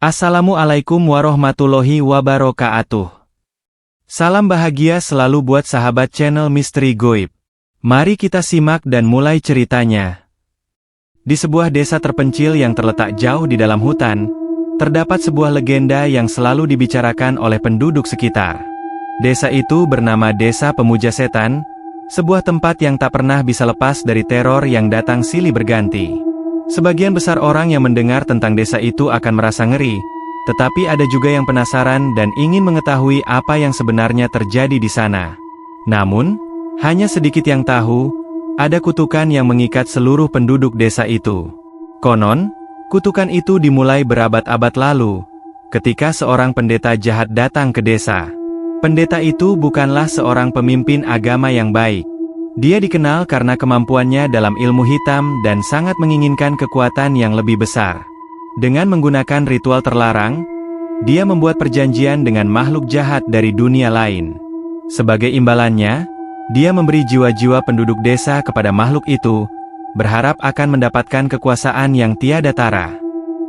Assalamualaikum warahmatullahi wabarakatuh. Salam bahagia selalu buat sahabat channel Misteri Goib. Mari kita simak dan mulai ceritanya. Di sebuah desa terpencil yang terletak jauh di dalam hutan, terdapat sebuah legenda yang selalu dibicarakan oleh penduduk sekitar. Desa itu bernama Desa Pemuja Setan, sebuah tempat yang tak pernah bisa lepas dari teror yang datang silih berganti. Sebagian besar orang yang mendengar tentang desa itu akan merasa ngeri, tetapi ada juga yang penasaran dan ingin mengetahui apa yang sebenarnya terjadi di sana. Namun, hanya sedikit yang tahu, ada kutukan yang mengikat seluruh penduduk desa itu. Konon, kutukan itu dimulai berabad-abad lalu, ketika seorang pendeta jahat datang ke desa. Pendeta itu bukanlah seorang pemimpin agama yang baik. Dia dikenal karena kemampuannya dalam ilmu hitam dan sangat menginginkan kekuatan yang lebih besar. Dengan menggunakan ritual terlarang, dia membuat perjanjian dengan makhluk jahat dari dunia lain. Sebagai imbalannya, dia memberi jiwa-jiwa penduduk desa kepada makhluk itu, berharap akan mendapatkan kekuasaan yang tiada tara.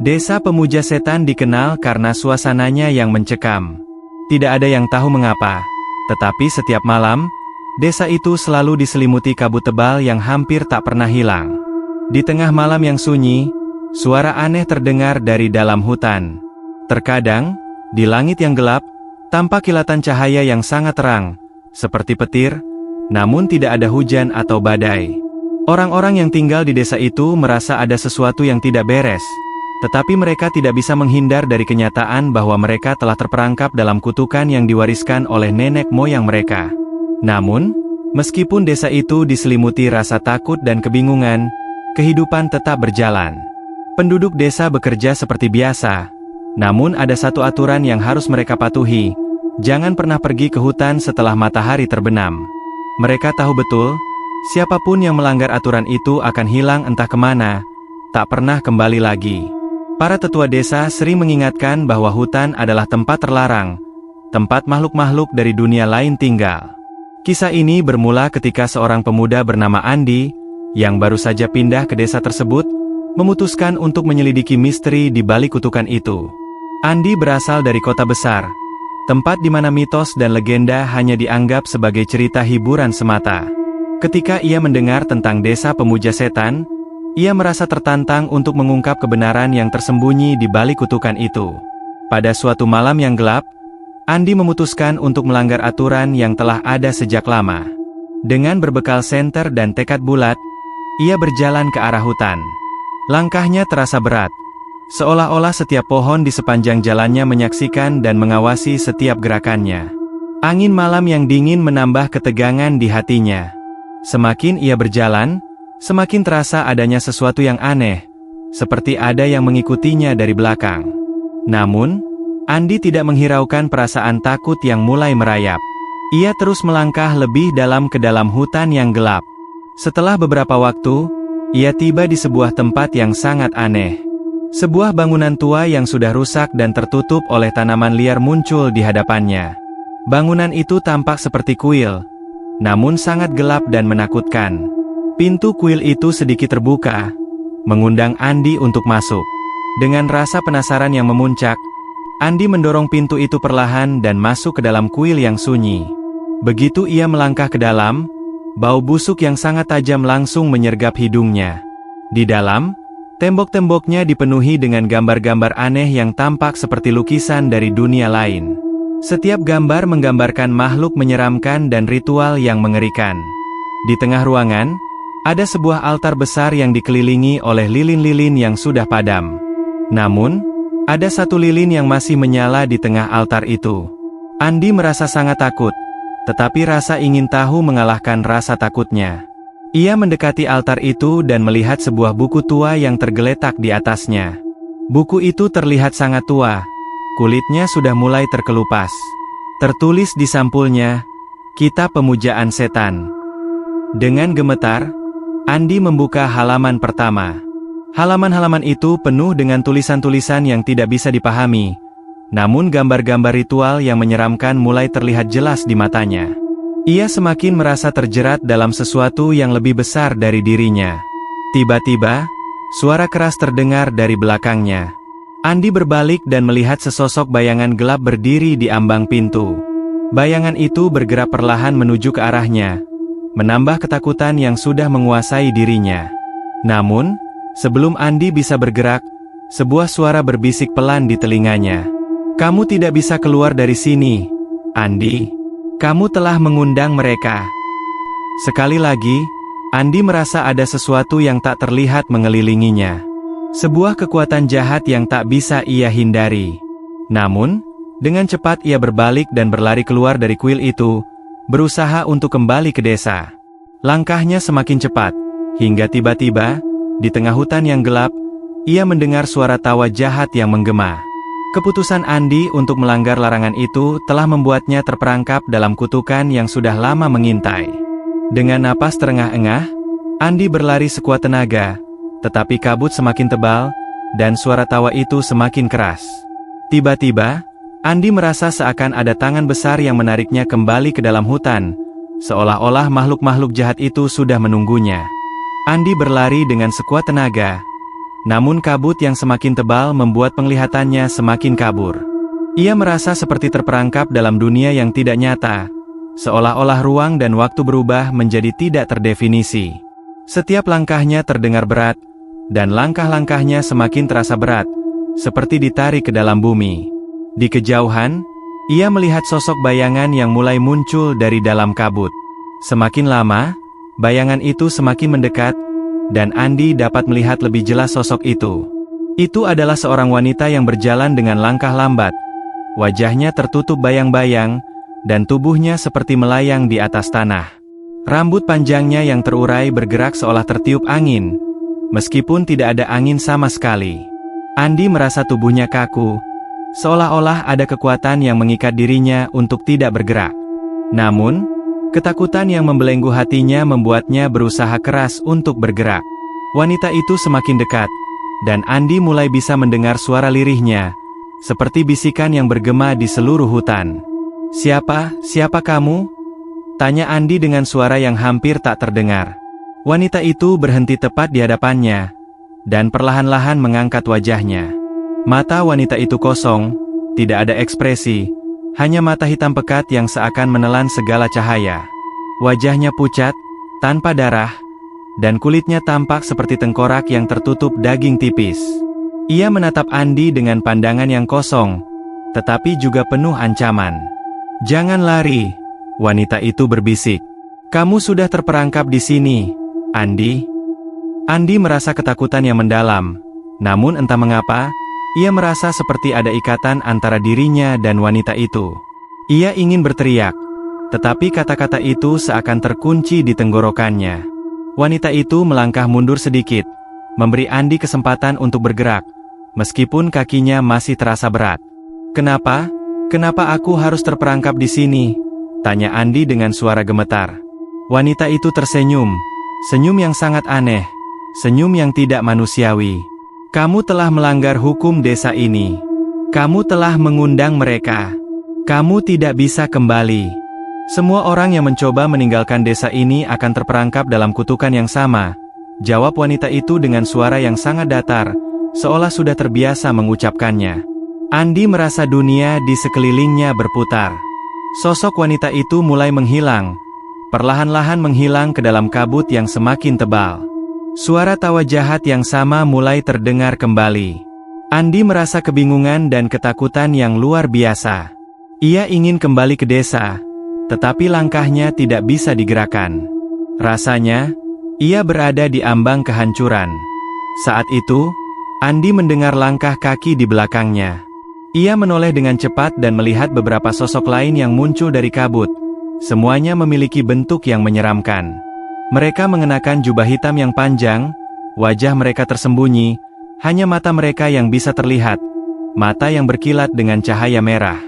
Desa Pemuja Setan dikenal karena suasananya yang mencekam. Tidak ada yang tahu mengapa, tetapi setiap malam, desa itu selalu diselimuti kabut tebal yang hampir tak pernah hilang. Di tengah malam yang sunyi, suara aneh terdengar dari dalam hutan. Terkadang, di langit yang gelap, tampak kilatan cahaya yang sangat terang, seperti petir, namun tidak ada hujan atau badai. Orang-orang yang tinggal di desa itu merasa ada sesuatu yang tidak beres, tetapi mereka tidak bisa menghindar dari kenyataan bahwa mereka telah terperangkap dalam kutukan yang diwariskan oleh nenek moyang mereka. Namun, meskipun desa itu diselimuti rasa takut dan kebingungan, kehidupan tetap berjalan. Penduduk desa bekerja seperti biasa, namun ada satu aturan yang harus mereka patuhi: jangan pernah pergi ke hutan setelah matahari terbenam. Mereka tahu betul, siapapun yang melanggar aturan itu akan hilang entah kemana, tak pernah kembali lagi. Para tetua desa sering mengingatkan bahwa hutan adalah tempat terlarang, tempat makhluk-makhluk dari dunia lain tinggal. Kisah ini bermula ketika seorang pemuda bernama Andi, yang baru saja pindah ke desa tersebut, memutuskan untuk menyelidiki misteri di balik kutukan itu. Andi berasal dari kota besar, tempat di mana mitos dan legenda hanya dianggap sebagai cerita hiburan semata. Ketika ia mendengar tentang Desa Pemuja Setan, ia merasa tertantang untuk mengungkap kebenaran yang tersembunyi di balik kutukan itu. Pada suatu malam yang gelap, Andi memutuskan untuk melanggar aturan yang telah ada sejak lama. Dengan berbekal senter dan tekad bulat, ia berjalan ke arah hutan. Langkahnya terasa berat, seolah-olah setiap pohon di sepanjang jalannya menyaksikan dan mengawasi setiap gerakannya. Angin malam yang dingin menambah ketegangan di hatinya. Semakin ia berjalan, semakin terasa adanya sesuatu yang aneh, seperti ada yang mengikutinya dari belakang. Namun, Andi tidak menghiraukan perasaan takut yang mulai merayap. Ia terus melangkah lebih dalam ke dalam hutan yang gelap. Setelah beberapa waktu, ia tiba di sebuah tempat yang sangat aneh. Sebuah bangunan tua yang sudah rusak dan tertutup oleh tanaman liar muncul di hadapannya. Bangunan itu tampak seperti kuil, namun sangat gelap dan menakutkan. Pintu kuil itu sedikit terbuka, mengundang Andi untuk masuk. Dengan rasa penasaran yang memuncak, Andi mendorong pintu itu perlahan dan masuk ke dalam kuil yang sunyi. Begitu ia melangkah ke dalam, bau busuk yang sangat tajam langsung menyergap hidungnya. Di dalam, tembok-temboknya dipenuhi dengan gambar-gambar aneh yang tampak seperti lukisan dari dunia lain. Setiap gambar menggambarkan makhluk menyeramkan dan ritual yang mengerikan. Di tengah ruangan, ada sebuah altar besar yang dikelilingi oleh lilin-lilin yang sudah padam. Namun, ada satu lilin yang masih menyala di tengah altar itu. Andi merasa sangat takut, tetapi rasa ingin tahu mengalahkan rasa takutnya. Ia mendekati altar itu dan melihat sebuah buku tua yang tergeletak di atasnya. Buku itu terlihat sangat tua, kulitnya sudah mulai terkelupas. Tertulis di sampulnya, "Kitab Pemujaan Setan." Dengan gemetar, Andi membuka halaman pertama. Halaman-halaman itu penuh dengan tulisan-tulisan yang tidak bisa dipahami, namun gambar-gambar ritual yang menyeramkan mulai terlihat jelas di matanya. Ia semakin merasa terjerat dalam sesuatu yang lebih besar dari dirinya. Tiba-tiba, suara keras terdengar dari belakangnya. Andi berbalik dan melihat sesosok bayangan gelap berdiri di ambang pintu. Bayangan itu bergerak perlahan menuju ke arahnya, menambah ketakutan yang sudah menguasai dirinya. Namun, sebelum Andi bisa bergerak, sebuah suara berbisik pelan di telinganya. "Kamu tidak bisa keluar dari sini, Andi. Kamu telah mengundang mereka." Sekali lagi, Andi merasa ada sesuatu yang tak terlihat mengelilinginya. Sebuah kekuatan jahat yang tak bisa ia hindari. Namun, dengan cepat ia berbalik dan berlari keluar dari kuil itu, berusaha untuk kembali ke desa. Langkahnya semakin cepat, hingga tiba-tiba, di tengah hutan yang gelap, ia mendengar suara tawa jahat yang menggema. Keputusan Andi untuk melanggar larangan itu telah membuatnya terperangkap dalam kutukan yang sudah lama mengintai. Dengan napas terengah-engah, Andi berlari sekuat tenaga, tetapi kabut semakin tebal, dan suara tawa itu semakin keras. Tiba-tiba, Andi merasa seakan ada tangan besar yang menariknya kembali ke dalam hutan, seolah-olah makhluk-makhluk jahat itu sudah menunggunya. Andi berlari dengan sekuat tenaga, namun kabut yang semakin tebal membuat penglihatannya semakin kabur. Ia merasa seperti terperangkap dalam dunia yang tidak nyata, seolah-olah ruang dan waktu berubah menjadi tidak terdefinisi. Setiap langkahnya terdengar berat, dan langkah-langkahnya semakin terasa berat, seperti ditarik ke dalam bumi. Di kejauhan, ia melihat sosok bayangan yang mulai muncul dari dalam kabut. Semakin lama, bayangan itu semakin mendekat, dan Andi dapat melihat lebih jelas sosok itu. Itu adalah seorang wanita yang berjalan dengan langkah lambat. Wajahnya tertutup bayang-bayang, dan tubuhnya seperti melayang di atas tanah. Rambut panjangnya yang terurai bergerak seolah tertiup angin, meskipun tidak ada angin sama sekali. Andi merasa tubuhnya kaku, seolah-olah ada kekuatan yang mengikat dirinya untuk tidak bergerak. Namun, ketakutan yang membelenggu hatinya membuatnya berusaha keras untuk bergerak. Wanita itu semakin dekat, dan Andi mulai bisa mendengar suara lirihnya, seperti bisikan yang bergema di seluruh hutan. Siapa kamu?" tanya Andi dengan suara yang hampir tak terdengar. Wanita itu berhenti tepat di hadapannya, dan perlahan-lahan mengangkat wajahnya. Mata wanita itu kosong, tidak ada ekspresi, hanya mata hitam pekat yang seakan menelan segala cahaya. Wajahnya pucat, tanpa darah, dan kulitnya tampak seperti tengkorak yang tertutup daging tipis. Ia menatap Andi dengan pandangan yang kosong, tetapi juga penuh ancaman. "Jangan lari," wanita itu berbisik. "Kamu sudah terperangkap di sini, Andi." Andi merasa ketakutan yang mendalam, namun entah mengapa, ia merasa seperti ada ikatan antara dirinya dan wanita itu. Ia ingin berteriak, tetapi kata-kata itu seakan terkunci di tenggorokannya. Wanita itu melangkah mundur sedikit, memberi Andi kesempatan untuk bergerak, meskipun kakinya masih terasa berat. Kenapa aku harus terperangkap di sini?" tanya Andi dengan suara gemetar. Wanita itu tersenyum, senyum yang sangat aneh, senyum yang tidak manusiawi. "Kamu telah melanggar hukum desa ini. Kamu telah mengundang mereka. Kamu tidak bisa kembali. Semua orang yang mencoba meninggalkan desa ini akan terperangkap dalam kutukan yang sama," jawab wanita itu dengan suara yang sangat datar, seolah sudah terbiasa mengucapkannya. Andi merasa dunia di sekelilingnya berputar. Sosok wanita itu mulai menghilang, perlahan-lahan menghilang ke dalam kabut yang semakin tebal. Suara tawa jahat yang sama mulai terdengar kembali. Andi merasa kebingungan dan ketakutan yang luar biasa. Ia ingin kembali ke desa, tetapi langkahnya tidak bisa digerakkan. Rasanya, ia berada di ambang kehancuran. Saat itu, Andi mendengar langkah kaki di belakangnya. Ia menoleh dengan cepat dan melihat beberapa sosok lain yang muncul dari kabut. Semuanya memiliki bentuk yang menyeramkan. Mereka mengenakan jubah hitam yang panjang, wajah mereka tersembunyi, hanya mata mereka yang bisa terlihat, mata yang berkilat dengan cahaya merah.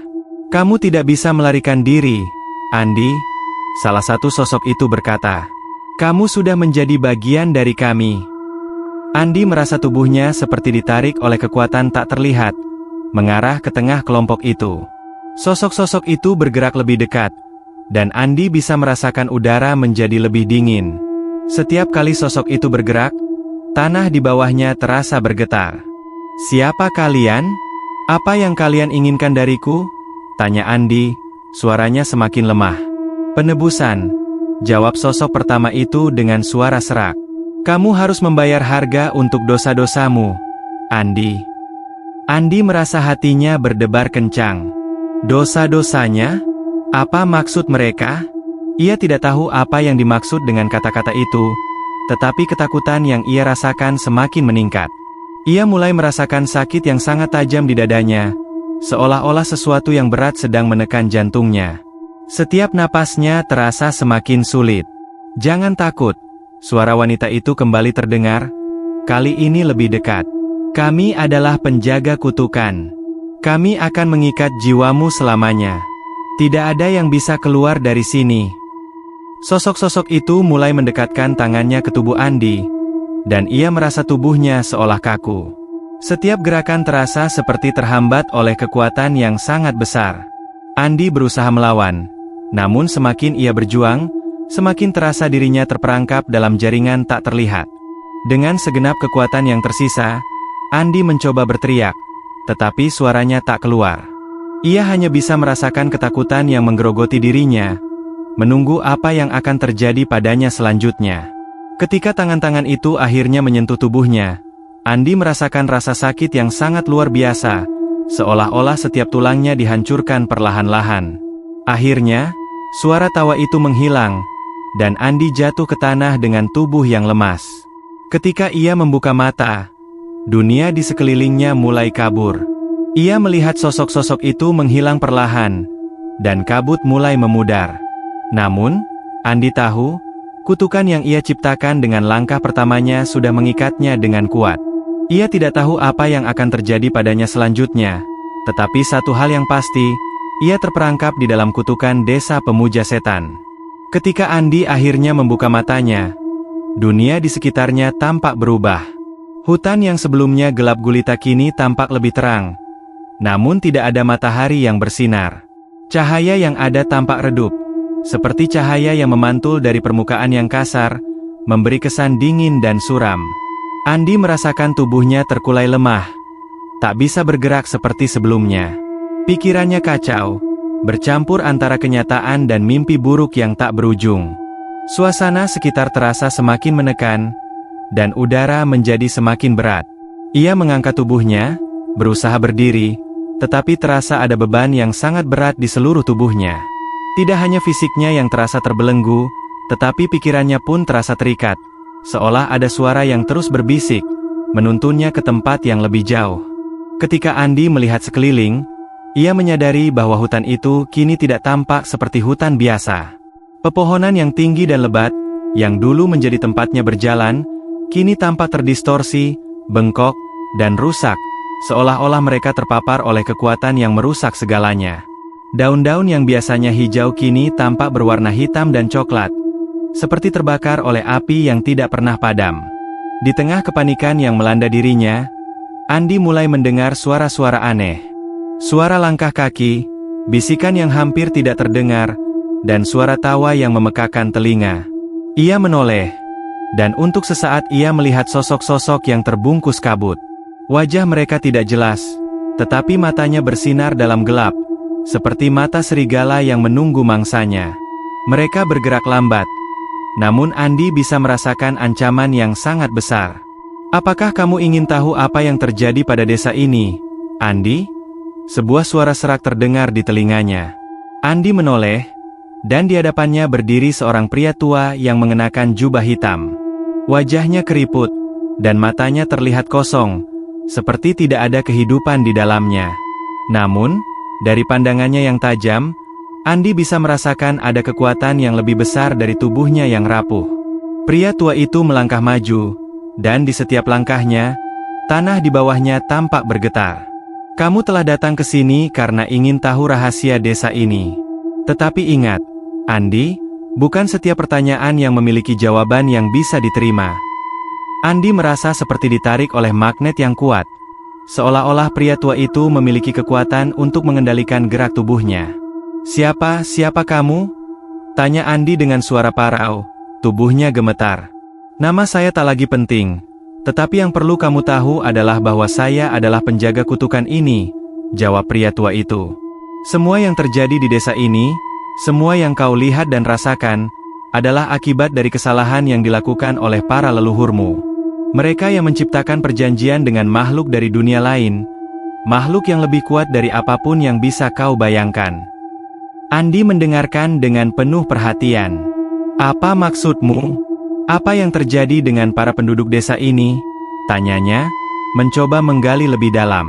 "Kamu tidak bisa melarikan diri, Andi," salah satu sosok itu berkata. "Kamu sudah menjadi bagian dari kami." Andi merasa tubuhnya seperti ditarik oleh kekuatan tak terlihat, mengarah ke tengah kelompok itu. Sosok-sosok itu bergerak lebih dekat, dan Andi bisa merasakan udara menjadi lebih dingin. Setiap kali sosok itu bergerak, tanah di bawahnya terasa bergetar. Siapa kalian? Apa yang kalian inginkan dariku? Tanya Andi, suaranya semakin lemah. Penebusan, jawab sosok pertama itu dengan suara serak. Kamu harus membayar harga untuk dosa-dosamu, Andi. Andi merasa hatinya berdebar kencang. Dosa-dosanya? Apa maksud mereka? Ia tidak tahu apa yang dimaksud dengan kata-kata itu, tetapi ketakutan yang ia rasakan semakin meningkat. Ia mulai merasakan sakit yang sangat tajam di dadanya, seolah-olah sesuatu yang berat sedang menekan jantungnya. Setiap napasnya terasa semakin sulit. Jangan takut, suara wanita itu kembali terdengar, kali ini lebih dekat. Kami adalah penjaga kutukan. Kami akan mengikat jiwamu selamanya. Tidak ada yang bisa keluar dari sini. Sosok-sosok itu mulai mendekatkan tangannya ke tubuh Andi, dan ia merasa tubuhnya seolah kaku. Setiap gerakan terasa seperti terhambat oleh kekuatan yang sangat besar. Andi berusaha melawan, namun semakin ia berjuang, semakin terasa dirinya terperangkap dalam jaringan tak terlihat. Dengan segenap kekuatan yang tersisa, Andi mencoba berteriak, tetapi suaranya tak keluar. Ia hanya bisa merasakan ketakutan yang menggerogoti dirinya, menunggu apa yang akan terjadi padanya selanjutnya. Ketika tangan-tangan itu akhirnya menyentuh tubuhnya, Andi merasakan rasa sakit yang sangat luar biasa, seolah-olah setiap tulangnya dihancurkan perlahan-lahan. Akhirnya, suara tawa itu menghilang, dan Andi jatuh ke tanah dengan tubuh yang lemas. Ketika ia membuka mata, dunia di sekelilingnya mulai kabur. Ia melihat sosok-sosok itu menghilang perlahan, dan kabut mulai memudar. Namun, Andi tahu, kutukan yang ia ciptakan dengan langkah pertamanya sudah mengikatnya dengan kuat. Ia tidak tahu apa yang akan terjadi padanya selanjutnya, tetapi satu hal yang pasti, ia terperangkap di dalam kutukan desa pemuja setan. Ketika Andi akhirnya membuka matanya, dunia di sekitarnya tampak berubah. Hutan yang sebelumnya gelap gulita kini tampak lebih terang, namun tidak ada matahari yang bersinar. Cahaya yang ada tampak redup, seperti cahaya yang memantul dari permukaan yang kasar, memberi kesan dingin dan suram. Andi merasakan tubuhnya terkulai lemah, tak bisa bergerak seperti sebelumnya. Pikirannya kacau, bercampur antara kenyataan dan mimpi buruk yang tak berujung. Suasana sekitar terasa semakin menekan, dan udara menjadi semakin berat. Ia mengangkat tubuhnya, berusaha berdiri, tetapi terasa ada beban yang sangat berat di seluruh tubuhnya. Tidak hanya fisiknya yang terasa terbelenggu, tetapi pikirannya pun terasa terikat, seolah ada suara yang terus berbisik, menuntunnya ke tempat yang lebih jauh. Ketika Andi melihat sekeliling, ia menyadari bahwa hutan itu kini tidak tampak seperti hutan biasa. Pepohonan yang tinggi dan lebat, yang dulu menjadi tempatnya berjalan, kini tampak terdistorsi, bengkok, dan rusak, seolah-olah mereka terpapar oleh kekuatan yang merusak segalanya. Daun-daun yang biasanya hijau kini tampak berwarna hitam dan coklat, seperti terbakar oleh api yang tidak pernah padam. Di tengah kepanikan yang melanda dirinya, Andi mulai mendengar suara-suara aneh. Suara langkah kaki, bisikan yang hampir tidak terdengar, dan suara tawa yang memekakan telinga. Ia menoleh, dan untuk sesaat ia melihat sosok-sosok yang terbungkus kabut. Wajah mereka tidak jelas, tetapi matanya bersinar dalam gelap, seperti mata serigala yang menunggu mangsanya. Mereka bergerak lambat, namun Andi bisa merasakan ancaman yang sangat besar. Apakah kamu ingin tahu apa yang terjadi pada desa ini, Andi? Sebuah suara serak terdengar di telinganya. Andi menoleh, dan di hadapannya berdiri seorang pria tua yang mengenakan jubah hitam. Wajahnya keriput, dan matanya terlihat kosong, seperti tidak ada kehidupan di dalamnya. Namun, dari pandangannya yang tajam, Andi bisa merasakan ada kekuatan yang lebih besar dari tubuhnya yang rapuh. Pria tua itu melangkah maju, dan di setiap langkahnya, tanah di bawahnya tampak bergetar. Kamu telah datang ke sini karena ingin tahu rahasia desa ini. Tetapi ingat, Andi, bukan setiap pertanyaan yang memiliki jawaban yang bisa diterima. Andi merasa seperti ditarik oleh magnet yang kuat, seolah-olah pria tua itu memiliki kekuatan untuk mengendalikan gerak tubuhnya. Siapa kamu? Tanya Andi dengan suara parau, tubuhnya gemetar. Nama saya tak lagi penting, Tetapi yang perlu kamu tahu adalah bahwa saya adalah penjaga kutukan ini, jawab pria tua itu. Semua yang terjadi di desa ini, semua yang kau lihat dan rasakan, adalah akibat dari kesalahan yang dilakukan oleh para leluhurmu. Mereka yang menciptakan perjanjian dengan makhluk dari dunia lain, makhluk yang lebih kuat dari apapun yang bisa kau bayangkan. Andi mendengarkan dengan penuh perhatian. Apa maksudmu? Apa yang terjadi dengan para penduduk desa ini? Tanyanya, mencoba menggali lebih dalam.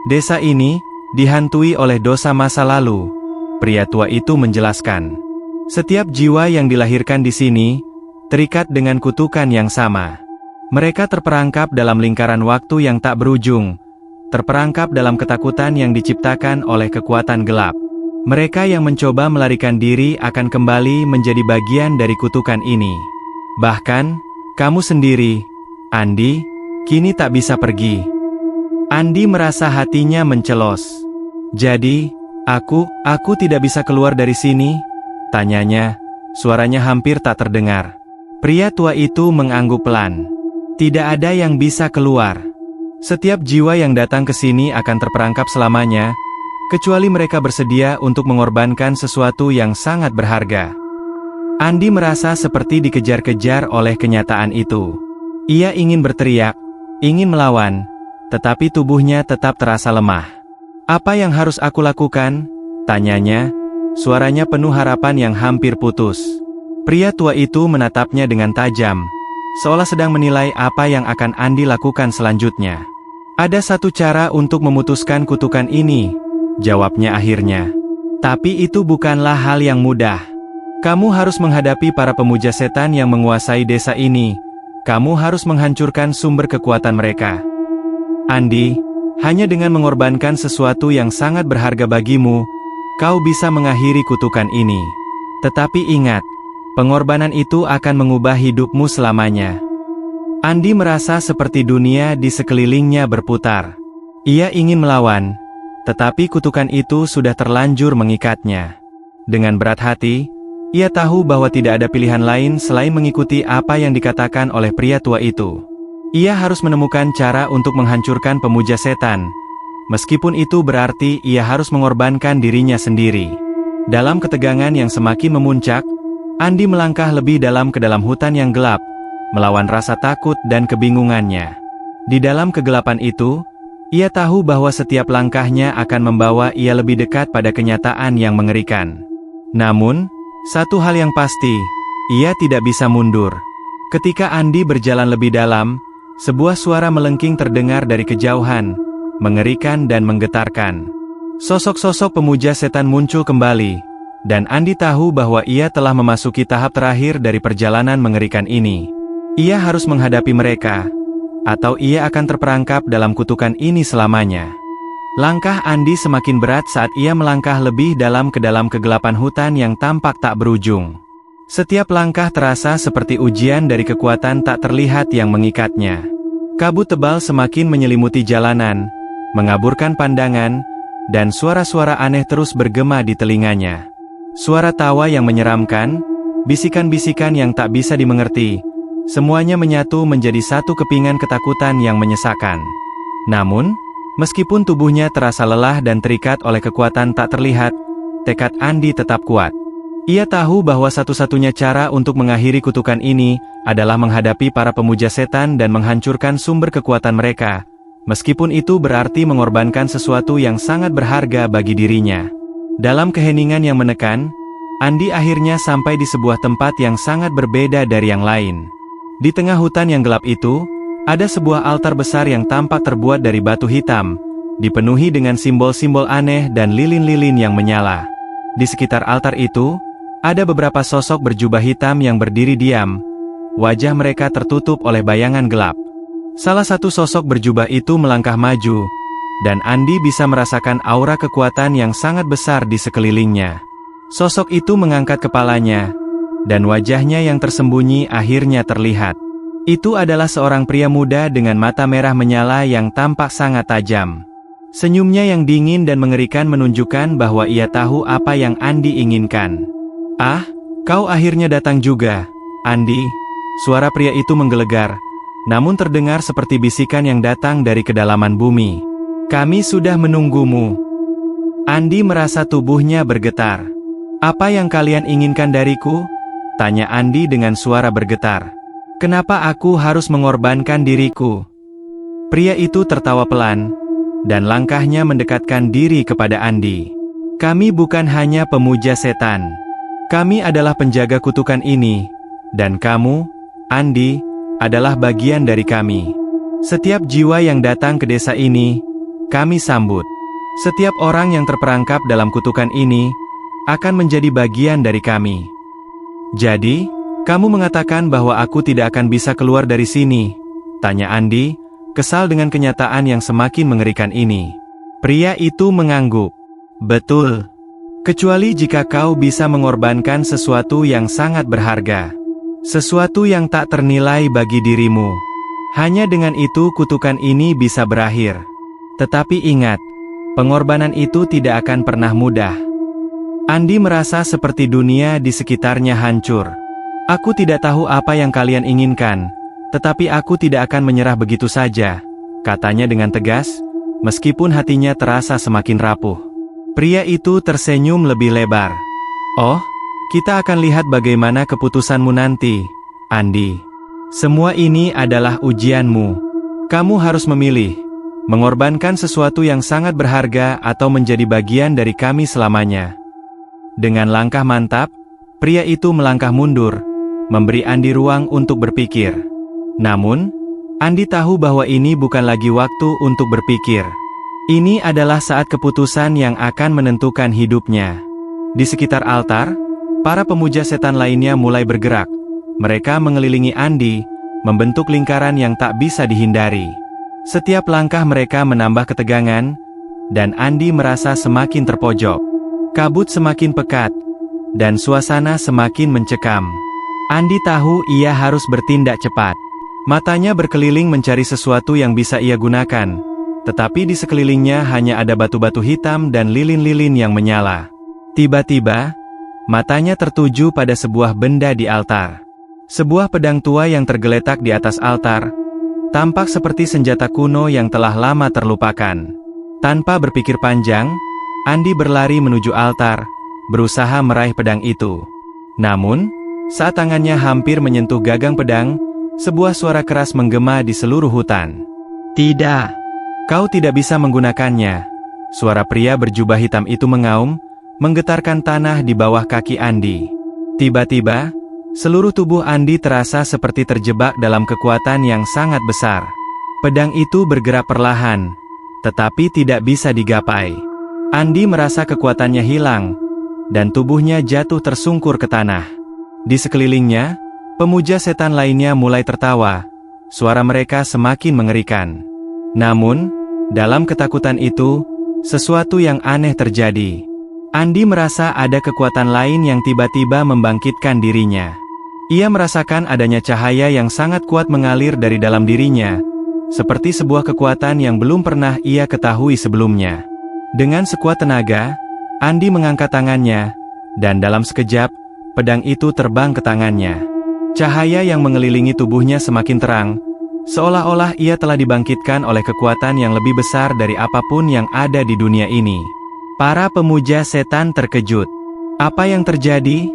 Desa ini dihantui oleh dosa masa lalu, pria tua itu menjelaskan. Setiap jiwa yang dilahirkan di sini, terikat dengan kutukan yang sama. Mereka terperangkap dalam lingkaran waktu yang tak berujung, terperangkap dalam ketakutan yang diciptakan oleh kekuatan gelap. Mereka yang mencoba melarikan diri akan kembali menjadi bagian dari kutukan ini. Bahkan, kamu sendiri, Andi, kini tak bisa pergi. Andi merasa hatinya mencelos. Jadi, aku tidak bisa keluar dari sini? Tanyanya, suaranya hampir tak terdengar. Pria tua itu mengangguk pelan. Tidak ada yang bisa keluar. Setiap jiwa yang datang ke sini akan terperangkap selamanya, kecuali mereka bersedia untuk mengorbankan sesuatu yang sangat berharga. Andi merasa seperti dikejar-kejar oleh kenyataan itu. Ia ingin berteriak, ingin melawan, tetapi tubuhnya tetap terasa lemah. Apa yang harus aku lakukan? Tanyanya, suaranya penuh harapan yang hampir putus. Pria tua itu menatapnya dengan tajam, seolah sedang menilai apa yang akan Andi lakukan selanjutnya. Ada satu cara untuk memutuskan kutukan ini, jawabnya akhirnya. Tapi itu bukanlah hal yang mudah. Kamu harus menghadapi para pemuja setan yang menguasai desa ini. Kamu harus menghancurkan sumber kekuatan mereka. Andi, hanya dengan mengorbankan sesuatu yang sangat berharga bagimu, kau bisa mengakhiri kutukan ini. Tetapi ingat, pengorbanan itu akan mengubah hidupmu selamanya. Andi merasa seperti dunia di sekelilingnya berputar. Ia ingin melawan, tetapi kutukan itu sudah terlanjur mengikatnya. Dengan berat hati, ia tahu bahwa tidak ada pilihan lain selain mengikuti apa yang dikatakan oleh pria tua itu. Ia harus menemukan cara untuk menghancurkan pemuja setan, meskipun itu berarti ia harus mengorbankan dirinya sendiri. Dalam ketegangan yang semakin memuncak, Andi melangkah lebih dalam ke dalam hutan yang gelap, melawan rasa takut dan kebingungannya. Di dalam kegelapan itu, ia tahu bahwa setiap langkahnya akan membawa ia lebih dekat pada kenyataan yang mengerikan. Namun, satu hal yang pasti, ia tidak bisa mundur. Ketika Andi berjalan lebih dalam, sebuah suara melengking terdengar dari kejauhan, mengerikan dan menggetarkan. Sosok-sosok pemuja setan muncul kembali, dan Andi tahu bahwa ia telah memasuki tahap terakhir dari perjalanan mengerikan ini. Ia harus menghadapi mereka, atau ia akan terperangkap dalam kutukan ini selamanya. Langkah Andi semakin berat saat ia melangkah lebih dalam ke dalam kegelapan hutan yang tampak tak berujung. Setiap langkah terasa seperti ujian dari kekuatan tak terlihat yang mengikatnya. Kabut tebal semakin menyelimuti jalanan, mengaburkan pandangan, dan suara-suara aneh terus bergema di telinganya. Suara tawa yang menyeramkan, bisikan-bisikan yang tak bisa dimengerti, semuanya menyatu menjadi satu kepingan ketakutan yang menyesakan. Namun, meskipun tubuhnya terasa lelah dan terikat oleh kekuatan tak terlihat, tekad Andi tetap kuat. Ia tahu bahwa satu-satunya cara untuk mengakhiri kutukan ini adalah menghadapi para pemuja setan dan menghancurkan sumber kekuatan mereka, meskipun itu berarti mengorbankan sesuatu yang sangat berharga bagi dirinya. Dalam keheningan yang menekan, Andi akhirnya sampai di sebuah tempat yang sangat berbeda dari yang lain. Di tengah hutan yang gelap itu, ada sebuah altar besar yang tampak terbuat dari batu hitam, dipenuhi dengan simbol-simbol aneh dan lilin-lilin yang menyala. Di sekitar altar itu, ada beberapa sosok berjubah hitam yang berdiri diam, wajah mereka tertutup oleh bayangan gelap. Salah satu sosok berjubah itu melangkah maju, dan Andi bisa merasakan aura kekuatan yang sangat besar di sekelilingnya. Sosok itu mengangkat kepalanya, dan wajahnya yang tersembunyi akhirnya terlihat. Itu adalah seorang pria muda dengan mata merah menyala yang tampak sangat tajam. Senyumnya yang dingin dan mengerikan menunjukkan bahwa ia tahu apa yang Andi inginkan. "Ah, kau akhirnya datang juga, Andi." Suara pria itu menggelegar, namun terdengar seperti bisikan yang datang dari kedalaman bumi. "Kami sudah menunggumu." Andi merasa tubuhnya bergetar. "Apa yang kalian inginkan dariku?" tanya Andi dengan suara bergetar. "Kenapa aku harus mengorbankan diriku?" Pria itu tertawa pelan, dan langkahnya mendekatkan diri kepada Andi. "Kami bukan hanya pemuja setan. Kami adalah penjaga kutukan ini, dan kamu, Andi, adalah bagian dari kami. Setiap jiwa yang datang ke desa ini, kami sambut. Setiap orang yang terperangkap dalam kutukan ini, akan menjadi bagian dari kami." "Jadi, kamu mengatakan bahwa aku tidak akan bisa keluar dari sini?" tanya Andi, kesal dengan kenyataan yang semakin mengerikan ini. Pria itu mengangguk. "Betul. Kecuali jika kau bisa mengorbankan sesuatu yang sangat berharga. Sesuatu yang tak ternilai bagi dirimu. Hanya dengan itu kutukan ini bisa berakhir. Tetapi ingat, pengorbanan itu tidak akan pernah mudah." Andi merasa seperti dunia di sekitarnya hancur. "Aku tidak tahu apa yang kalian inginkan, tetapi aku tidak akan menyerah begitu saja," katanya dengan tegas, meskipun hatinya terasa semakin rapuh. Pria itu tersenyum lebih lebar. "Oh, kita akan lihat bagaimana keputusanmu nanti, Andi. Semua ini adalah ujianmu. Kamu harus memilih, mengorbankan sesuatu yang sangat berharga atau menjadi bagian dari kami selamanya." Dengan langkah mantap, pria itu melangkah mundur, memberi Andi ruang untuk berpikir. Namun, Andi tahu bahwa ini bukan lagi waktu untuk berpikir. Ini adalah saat keputusan yang akan menentukan hidupnya. Di sekitar altar, para pemuja setan lainnya mulai bergerak. Mereka mengelilingi Andi, membentuk lingkaran yang tak bisa dihindari. Setiap langkah mereka menambah ketegangan, dan Andi merasa semakin terpojok. Kabut semakin pekat, dan suasana semakin mencekam. Andi tahu ia harus bertindak cepat. Matanya berkeliling mencari sesuatu yang bisa ia gunakan, tetapi di sekelilingnya hanya ada batu-batu hitam dan lilin-lilin yang menyala. Tiba-tiba, matanya tertuju pada sebuah benda di altar. Sebuah pedang tua yang tergeletak di atas altar, tampak seperti senjata kuno yang telah lama terlupakan. Tanpa berpikir panjang, Andi berlari menuju altar, berusaha meraih pedang itu. Namun, saat tangannya hampir menyentuh gagang pedang, sebuah suara keras menggema di seluruh hutan. "Tidak! Kau tidak bisa menggunakannya." Suara pria berjubah hitam itu mengaum, menggetarkan tanah di bawah kaki Andi. Tiba-tiba, seluruh tubuh Andi terasa seperti terjebak dalam kekuatan yang sangat besar. Pedang itu bergerak perlahan, tetapi tidak bisa digapai. Andi merasa kekuatannya hilang, dan tubuhnya jatuh tersungkur ke tanah. Di sekelilingnya, pemuja setan lainnya mulai tertawa. Suara mereka semakin mengerikan. Namun, dalam ketakutan itu, sesuatu yang aneh terjadi. Andi merasa ada kekuatan lain yang tiba-tiba membangkitkan dirinya. Ia merasakan adanya cahaya yang sangat kuat mengalir dari dalam dirinya, seperti sebuah kekuatan yang belum pernah ia ketahui sebelumnya. Dengan sekuat tenaga, Andi mengangkat tangannya, dan dalam sekejap, pedang itu terbang ke tangannya. Cahaya yang mengelilingi tubuhnya semakin terang, seolah-olah ia telah dibangkitkan oleh kekuatan yang lebih besar dari apapun yang ada di dunia ini. Para pemuja setan terkejut. "Apa yang terjadi?"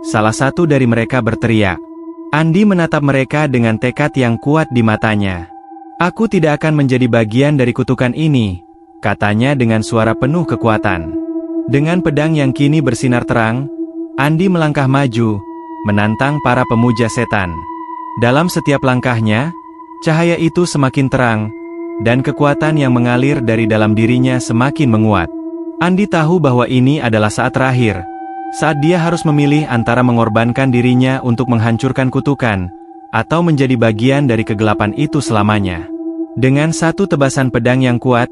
Salah satu dari mereka berteriak. Andi menatap mereka dengan tekad yang kuat di matanya. "Aku tidak akan menjadi bagian dari kutukan ini," katanya dengan suara penuh kekuatan. Dengan pedang yang kini bersinar terang, Andi melangkah maju, menantang para pemuja setan. Dalam setiap langkahnya, cahaya itu semakin terang, dan kekuatan yang mengalir dari dalam dirinya semakin menguat. Andi tahu bahwa ini adalah saat terakhir, saat dia harus memilih antara mengorbankan dirinya untuk menghancurkan kutukan, atau menjadi bagian dari kegelapan itu selamanya. Dengan satu tebasan pedang yang kuat,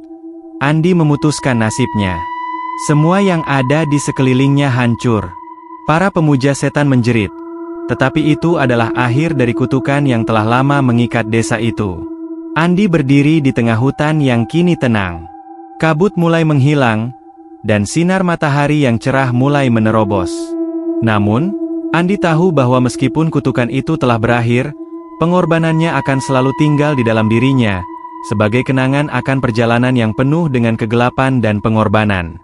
Andi memutuskan nasibnya. Semua yang ada di sekelilingnya hancur. Para pemuja setan menjerit. Tetapi itu adalah akhir dari kutukan yang telah lama mengikat desa itu. Andi berdiri di tengah hutan yang kini tenang. Kabut mulai menghilang, dan sinar matahari yang cerah mulai menerobos. Namun, Andi tahu bahwa meskipun kutukan itu telah berakhir, Pengorbanannya akan selalu tinggal di dalam dirinya, sebagai kenangan akan perjalanan yang penuh dengan kegelapan dan pengorbanan.